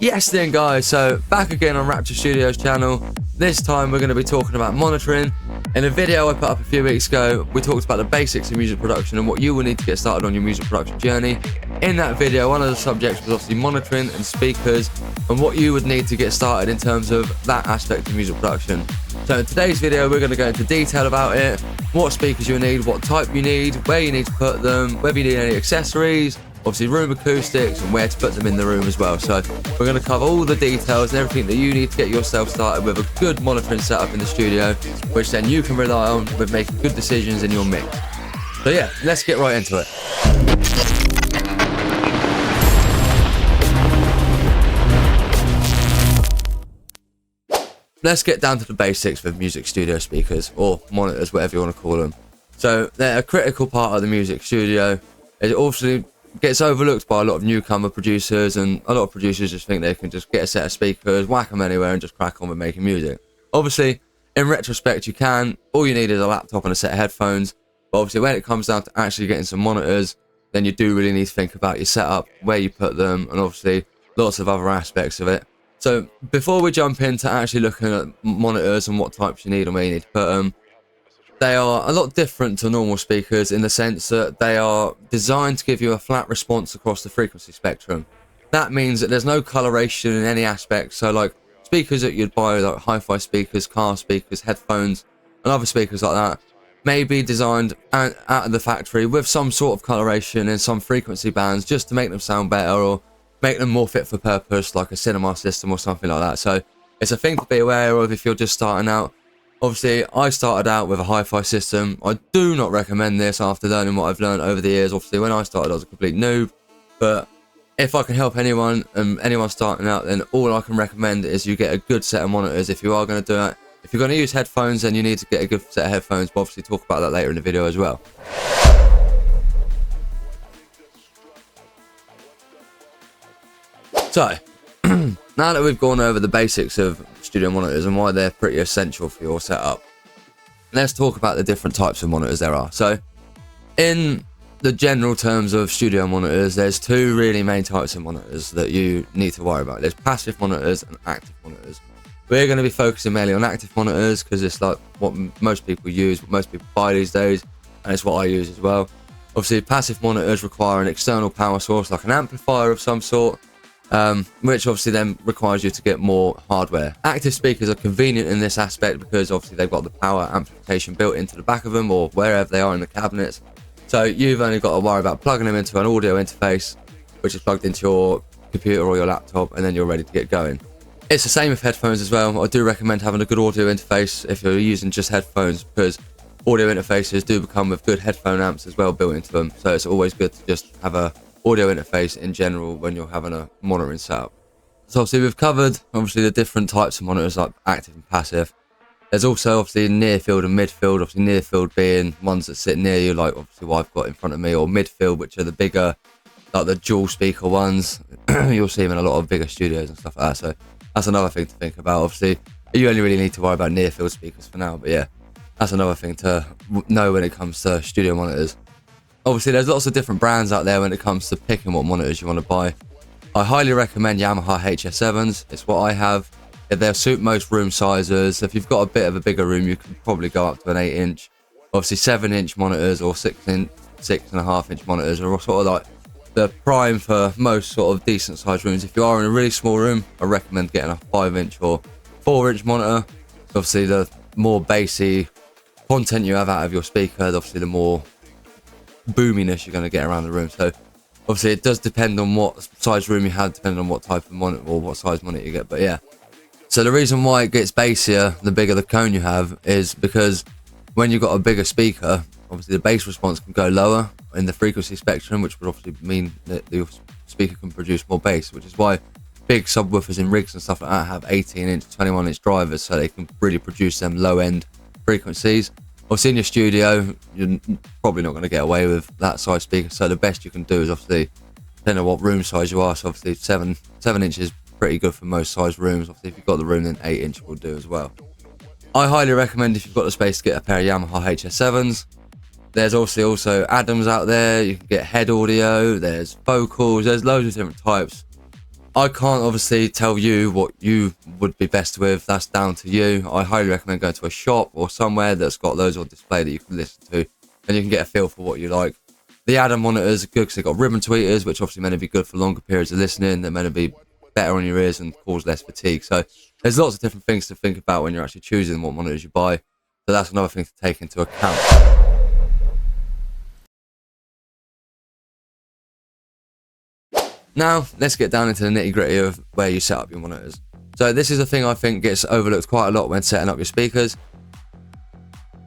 Yes then guys, so back again on Rapture Studios channel. This time we're going to be talking about monitoring. In a video I put up a few weeks ago, we talked about the basics of music production and what you will need to get started on your music production journey. In that video, one of the subjects was obviously monitoring and speakers and what you would need to get started in terms of that aspect of music production. So in today's video we're going to go into detail about it, what speakers you need, what type you need, where you need to put them, whether you need any accessories, obviously room acoustics and where to put them in the room as well. So we're going to cover all the details and everything that you need to get yourself started with a good monitoring setup in the studio, which then you can rely on with making good decisions in your mix. So yeah, let's get right into it. Let's get down to the basics with music studio speakers, or monitors, whatever you want to call them. So they're a critical part of the music studio. It obviously gets overlooked by a lot of newcomer producers, and a lot of producers just think they can just get a set of speakers, whack them anywhere and just crack on with making music. Obviously, in retrospect you can. All you need is a laptop and a set of headphones, but obviously when it comes down to actually getting some monitors, then you do really need to think about your setup, where you put them, and obviously lots of other aspects of it. So before we jump into actually looking at monitors and what types you need and where you need to put them, they are a lot different to normal speakers in the sense that they are designed to give you a flat response across the frequency spectrum. That means that there's no coloration in any aspect. So like speakers that you'd buy, like hi-fi speakers, car speakers, headphones and other speakers like that, may be designed out of the factory with some sort of coloration in some frequency bands just to make them sound better or make them more fit for purpose, like a cinema system or something like that. So it's a thing to be aware of if you're just starting out. Obviously, I started out with a hi-fi system. I do not recommend this after learning what I've learned over the years. Obviously, when I started, I was a complete noob. But if I can help anyone, and anyone starting out, then all I can recommend is you get a good set of monitors if you are going to do it. If you're going to use headphones, then you need to get a good set of headphones. But obviously, talk about that later in the video as well. So, now that we've gone over the basics of studio monitors and why they're pretty essential for your setup, let's talk about the different types of monitors there are. So, in the general terms of studio monitors, there's two really main types of monitors that you need to worry about. There's passive monitors and active monitors. We're going to be focusing mainly on active monitors because it's like what most people use, what most people buy these days, and it's what I use as well. Obviously, passive monitors require an external power source like an amplifier of some sort, which obviously then requires you to get more hardware. Active speakers are convenient in this aspect because obviously they've got the power amplification built into the back of them or wherever they are in the cabinets. So you've only got to worry about plugging them into an audio interface, which is plugged into your computer or your laptop, and then you're ready to get going. It's the same with headphones as well. I do recommend having a good audio interface if you're using just headphones, because audio interfaces do come with good headphone amps as well built into them. So it's always good to just have a audio interface in general when you're having a monitoring setup. So obviously we've covered obviously the different types of monitors like active and passive. There's also obviously near field and midfield. Obviously near field being ones that sit near you, like obviously what I've got in front of me, or midfield, which are the bigger, like the dual speaker ones. You'll see them in a lot of bigger studios and stuff like that. So that's another thing to think about. Obviously you only really need to worry about near field speakers for now, but yeah, that's another thing to know when it comes to studio monitors. Obviously, there's lots of different brands out there when it comes to picking what monitors you want to buy. I highly recommend Yamaha HS7s. It's what I have. They'll suit most room sizes. If you've got a bit of a bigger room, you can probably go up to an 8-inch. Obviously, 7-inch monitors or 6.5-inch monitors are sort of like the prime for most sort of decent sized rooms. If you are in a really small room, I recommend getting a 5-inch or 4-inch monitor. Obviously, the more bassy content you have out of your speaker, obviously the more boominess you're going to get around the room. So obviously it does depend on what size room you have, depending on what type of monitor or what size monitor you get. But yeah, so the reason why it gets bassier the bigger the cone you have is because when you've got a bigger speaker, obviously the bass response can go lower in the frequency spectrum, which would obviously mean that your speaker can produce more bass, which is why big subwoofers in rigs and stuff like that have 18-inch 21-inch drivers, so they can really produce them low-end frequencies. Obviously in your studio, you're probably not going to get away with that size speaker, so the best you can do is obviously, depending on what room size you are, so obviously 7 inches is pretty good for most size rooms. Obviously if you've got the room, then 8-inch will do as well. I highly recommend, if you've got the space, to get a pair of Yamaha HS7s. There's obviously also Adams out there. You can get head audio, there's vocals, there's loads of different types. I can't obviously tell you what you would be best with. That's down to you. I highly recommend going to a shop or somewhere that's got those on display that you can listen to, and you can get a feel for what you like. The add-on monitors are good because they've got ribbon tweeters, which obviously meant to be good for longer periods of listening. They're meant to be better on your ears and cause less fatigue. So there's lots of different things to think about when you're actually choosing what monitors you buy. So that's another thing to take into account. Now, let's get down into the nitty-gritty of where you set up your monitors. So this is a thing I think gets overlooked quite a lot when setting up your speakers.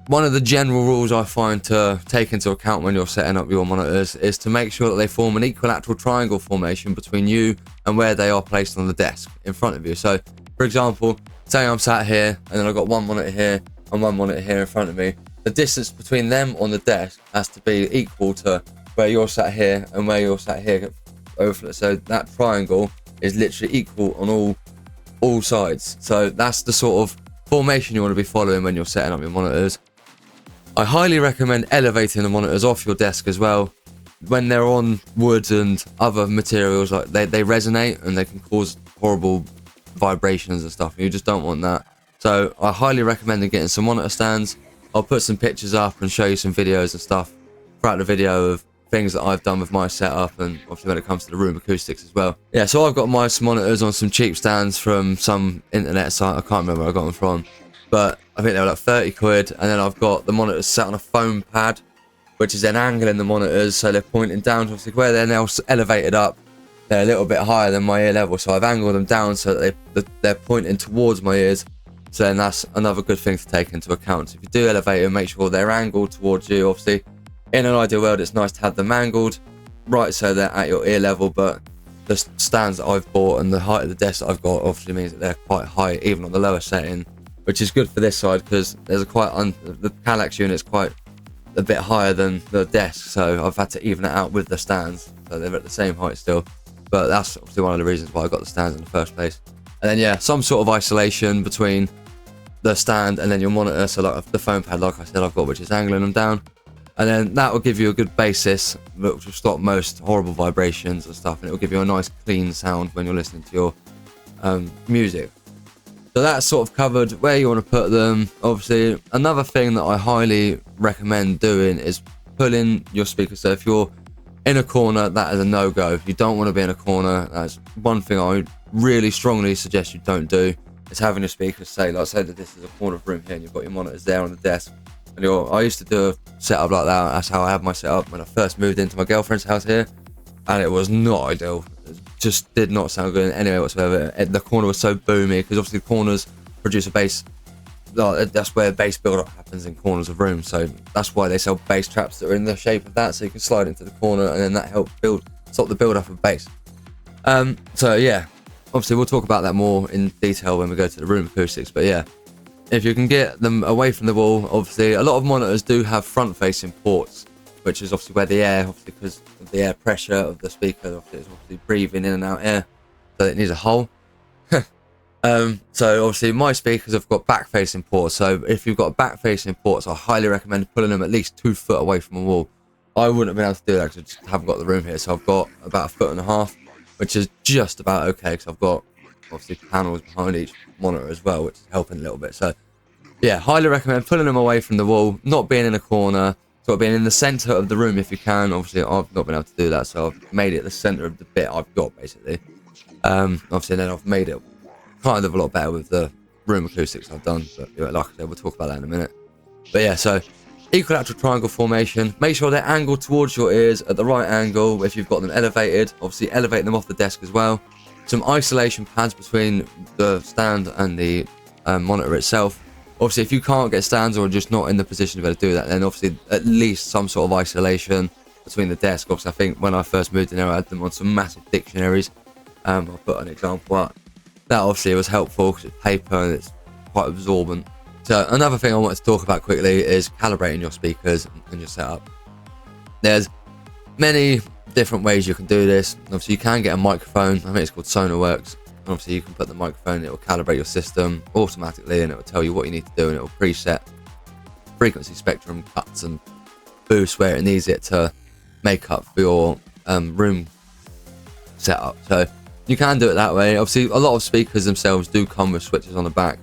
One of the general rules I find to take into account when you're setting up your monitors is to make sure that they form an equilateral triangle formation between you and where they are placed on the desk in front of you. So, for example, say I'm sat here and then I've got one monitor here and one monitor here in front of me. The distance between them on the desk has to be equal to where you're sat here and where you're sat here. So that triangle is literally equal on all sides. So that's the sort of formation you want to be following when you're setting up your monitors. I highly recommend elevating the monitors off your desk as well. When they're on wood and other materials, like they resonate and they can cause horrible vibrations and stuff. You just don't want that. So I highly recommend getting some monitor stands. I'll put some pictures up and show you some videos and stuff throughout the video of things that I've done with my setup, and obviously when it comes to the room acoustics as well. Yeah, so I've got my monitors on some cheap stands from some internet site. I can't remember where I got them from, but I think they were like 30 quid. And then I've got the monitors set on a foam pad, which is then angling the monitors so they're pointing down to obviously where they're now elevated up. They're a little bit higher than my ear level, so I've angled them down so that they're pointing towards my ears. So then that's another good thing to take into account. So if you do elevate them, make sure they're angled towards you. Obviously, in an ideal world, it's nice to have them angled right so they're at your ear level, but the stands that I've bought and the height of the desk that I've got obviously means that they're quite high, even on the lower setting, which is good for this side because there's the Kallax unit's quite a bit higher than the desk, so I've had to even it out with the stands, so they're at the same height still. But that's obviously one of the reasons why I got the stands in the first place. And then yeah, some sort of isolation between the stand and then your monitor. So like the foam pad, like I said, I've got, which is angling them down. And then that will give you a good basis, which will stop most horrible vibrations and stuff, and it will give you a nice clean sound when you're listening to your music. So that's sort of covered where you want to put them. Obviously, another thing that I highly recommend doing is pulling your speakers. So if you're in a corner, that is a no-go. You don't want to be in a corner. That's one thing I really strongly suggest you don't do, is having your speakers say that this is a corner of room here and you've got your monitors there on the desk. And I used to do a setup like that. That's how I had my setup when I first moved into my girlfriend's house here, and it was not ideal. It just did not sound good in any way whatsoever. The corner was so boomy because obviously the corners produce a bass. That's where bass build-up happens in corners of rooms. So that's why they sell bass traps that are in the shape of that, so you can slide into the corner, and then that helps stop the build-up of bass. So yeah, obviously we'll talk about that more in detail when we go to the room acoustics. But yeah, if you can get them away from the wall, obviously a lot of monitors do have front-facing ports, which is obviously where the air, obviously because of the air pressure of the speaker, obviously breathing in and out air, so it needs a hole. So obviously my speakers have got back-facing ports. So if you've got back-facing ports, I highly recommend pulling them at least 2 foot away from a wall. I wouldn't have been able to do that because I just haven't got the room here. So I've got about 1.5 foot, which is just about okay because I've got obviously panels behind each monitor as well, which is helping a little bit. So yeah, highly recommend pulling them away from the wall, not being in a corner, sort of being in the center of the room if you can. Obviously I've not been able to do that, so I've made it the center of the bit I've got basically. Obviously then I've made it kind of a lot better with the room acoustics I've done, but yeah, like I said, we'll talk about that in a minute. But yeah, so equilateral triangle formation, make sure they're angled towards your ears at the right angle. If you've got them elevated, obviously elevate them off the desk as well. Some isolation pads between the stand and the monitor itself. Obviously if you can't get stands or just not in the position to be able to do that, then obviously at least some sort of isolation between the desk. Obviously I think when I first moved in there I had them on some massive dictionaries. I'll put an example up. That obviously was helpful because it's paper and it's quite absorbent. So another thing I wanted to talk about quickly is calibrating your speakers and your setup. There's many different ways you can do this. Obviously you can get a microphone. I think it's called SonarWorks. Obviously you can put the microphone, it will calibrate your system automatically and it will tell you what you need to do, and it will preset frequency spectrum cuts and boost where it needs it to make up for your room setup. So you can do it that way. Obviously, a lot of speakers themselves do come with switches on the back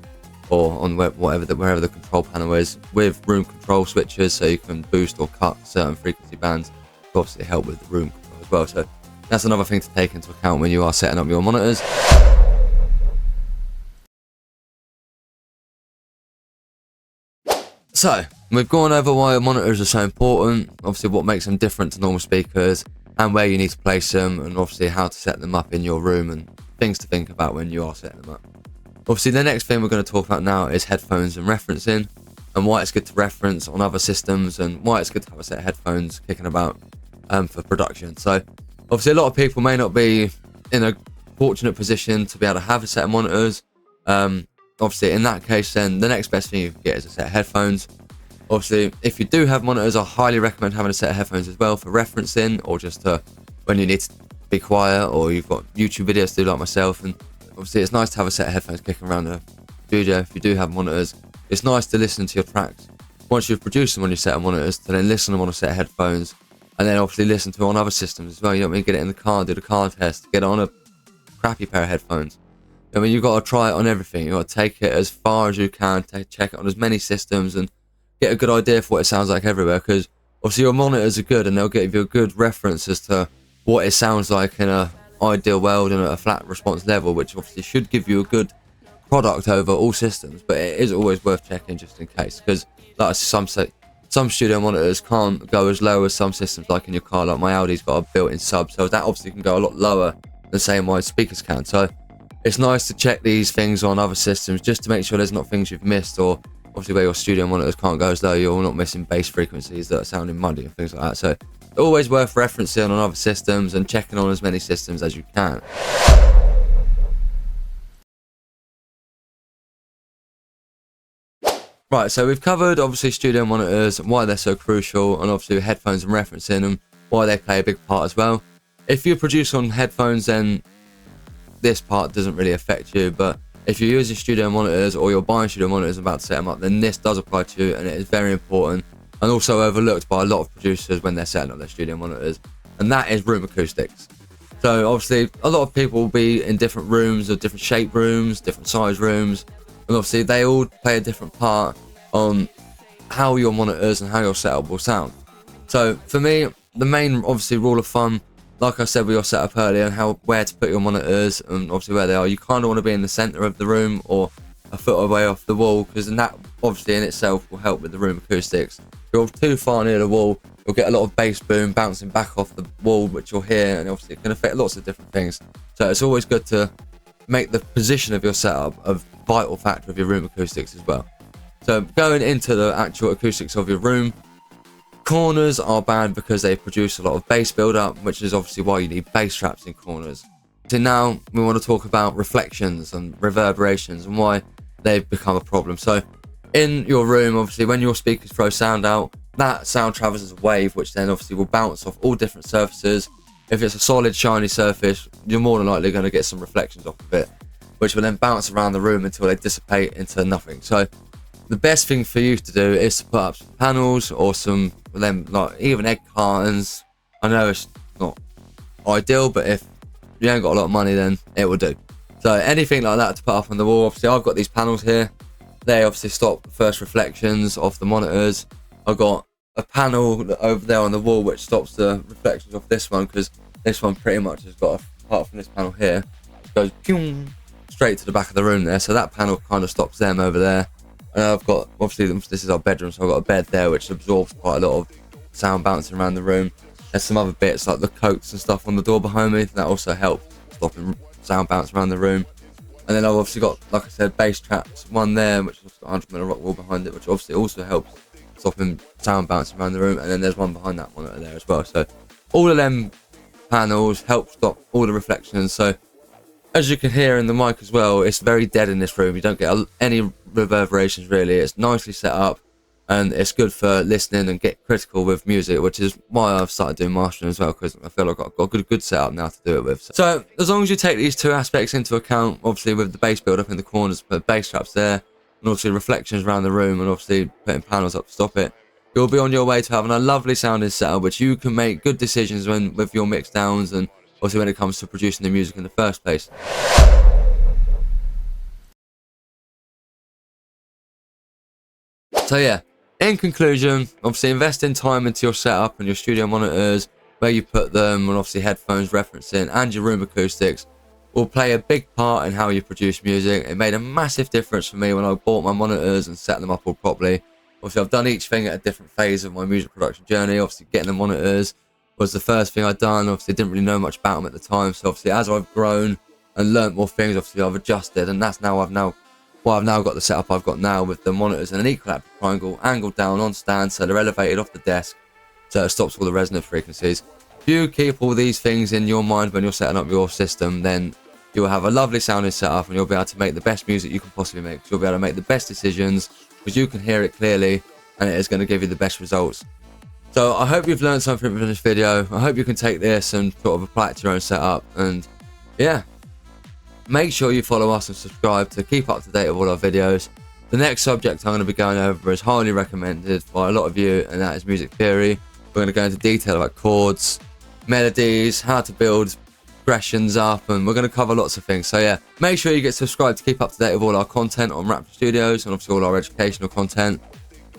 or on wherever the control panel is, with room control switches, so you can boost or cut certain frequency bands to obviously help with the room control as well. So that's another thing to take into account when you are setting up your monitors. So we've gone over why monitors are so important, obviously what makes them different to normal speakers, and where you need to place them, and obviously how to set them up in your room, and things to think about when you are setting them up. Obviously, the next thing we're going to talk about now is headphones and referencing, and why it's good to reference on other systems, and why it's good to have a set of headphones kicking about for production. So obviously, a lot of people may not be in a fortunate position to be able to have a set of monitors. Obviously, in that case, then the next best thing you can get is a set of headphones. Obviously, if you do have monitors, I highly recommend having a set of headphones as well for referencing, or just when you need to be quiet, or you've got YouTube videos to do like myself. And obviously, it's nice to have a set of headphones kicking around the studio if you do have monitors. It's nice to listen to your tracks once you've produced them on your set of monitors, to then listen to them on a set of headphones, and then obviously listen to it on other systems as well. You know what I mean? Get it in the car, do the car test, get it on a crappy pair of headphones. I mean, you've got to try it on everything. You've got to take it as far as you can, check it on as many systems, and get a good idea for what it sounds like everywhere. Because obviously your monitors are good, and they'll give you a good reference as to what it sounds like in a ideal world and at a flat response level, which obviously should give you a good product over all systems. But it is always worth checking just in case, because like some studio monitors can't go as low as some systems, like in your car. Like my Audi's got a built-in sub, so that obviously can go a lot lower than say my speakers can. So it's nice to check these things on other systems just to make sure there's not things you've missed, or obviously where your studio monitors can't go as low, you're not missing bass frequencies that are sounding muddy and things like that. So it's always worth referencing on other systems and checking on as many systems as you can. Right, so we've covered obviously studio monitors and why they're so crucial, and obviously headphones and referencing and why they play a big part as well. If you produce on headphones, then this part doesn't really affect you, but if you're using studio monitors, or you're buying studio monitors and about to set them up, then this does apply to you, and it is very important, and also overlooked by a lot of producers when they're setting up their studio monitors, and that is room acoustics. So obviously a lot of people will be in different rooms, or different shape rooms, different size rooms, and obviously they all play a different part on how your monitors and how your setup will sound. So for me, the main obviously rule of thumb, like I said with your setup earlier, and where to put your monitors and obviously where they are, you kind of want to be in the center of the room or a foot away off the wall, because then that obviously in itself will help with the room acoustics. If you're too far near the wall, you'll get a lot of bass boom bouncing back off the wall, which you'll hear, and obviously it can affect lots of different things. So it's always good to make the position of your setup a vital factor of your room acoustics as well. So going into the actual acoustics of your room, corners are bad because they produce a lot of bass build-up, which is obviously why you need bass traps in corners. So now we want to talk about reflections and reverberations and why they've become a problem. So in your room, obviously when your speakers throw sound out, that sound travels as a wave, which then obviously will bounce off all different surfaces. If it's a solid shiny surface, you're more than likely going to get some reflections off of it, which will then bounce around the room until they dissipate into nothing. So the best thing for you to do is to put up some panels, or some of them, like even egg cartons. I know it's not ideal, but if you ain't got a lot of money, then it will do. So anything like that to put up on the wall. Obviously I've got these panels here, they obviously stop the first reflections off the monitors. I've got a panel over there on the wall which stops the reflections off this one, because this one pretty much has got, apart from this panel here, it goes straight to the back of the room there, so that panel kind of stops them over there. And I've got, obviously this is our bedroom, so I've got a bed there which absorbs quite a lot of sound bouncing around the room. There's some other bits like the coats and stuff on the door behind me that also help stopping sound bounce around the room. And then I've obviously got, like I said, bass traps, one there which has got 100mm rock wool behind it, which obviously also helps stopping sound bouncing around the room. And then there's one behind that monitor there as well. So all of them panels help stop all the reflections. So as you can hear in the mic as well, it's very dead in this room. You don't get any reverberations really. It's nicely set up, and it's good for listening and get critical with music, which is why I've started doing mastering as well, because I feel like I've got a good setup now to do it with. So as long as you take these two aspects into account, obviously with the bass build up in the corners, put bass traps there, and obviously reflections around the room, and obviously putting panels up to stop it, you'll be on your way to having a lovely sounding setup, which you can make good decisions with your mix downs and obviously when it comes to producing the music in the first place. So yeah, in conclusion, obviously investing time into your setup and your studio monitors, where you put them, and obviously headphones, referencing, and your room acoustics will play a big part in how you produce music. It made a massive difference for me when I bought my monitors and set them up all properly. Obviously, I've done each thing at a different phase of my music production journey. Obviously, getting the monitors was the first thing I'd done. Obviously, didn't really know much about them at the time. So obviously, as I've grown and learnt more things, obviously I've adjusted, and that's now why I've now got the setup I've got now with the monitors and an equal triangle angled down on stand, so they're elevated off the desk, so it stops all the resonant frequencies. If you keep all these things in your mind when you're setting up your system, then you'll have a lovely sounding setup, and you'll be able to make the best music you can possibly make. You'll be able to make the best decisions because you can hear it clearly, and it is going to give you the best results. So I hope you've learned something from this video. I hope you can take this and sort of apply it to your own setup. And yeah, make sure you follow us and subscribe to keep up to date with all our videos. The next subject I'm going to be going over is highly recommended by a lot of you, and that is music theory. We're going to go into detail about chords, melodies, how to build progressions up, and we're going to cover lots of things. So yeah, make sure you get subscribed to keep up to date with all our content on Rapture Studios, and obviously all our educational content.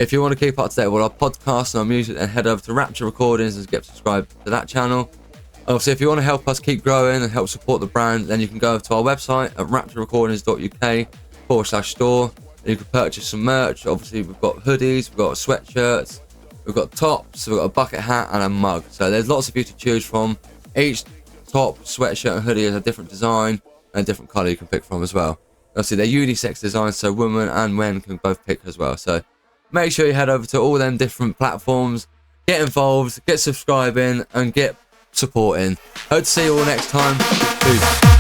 If you want to keep up to date with all our podcasts and our music, then head over to Rapture Recordings and get subscribed to that channel. Obviously, if you want to help us keep growing and help support the brand, then you can go to our website at rapturerecordings.uk/store. You can purchase some merch. Obviously, we've got hoodies, we've got sweatshirts, we've got tops, we've got a bucket hat and a mug. So there's lots of you to choose from. Each top, sweatshirt and hoodie has a different design and a different colour you can pick from as well. Obviously, they're unisex designs, so women and men can both pick as well. So make sure you head over to all them different platforms, get involved, get subscribing, and get supporting. Hope to see you all next time. Peace.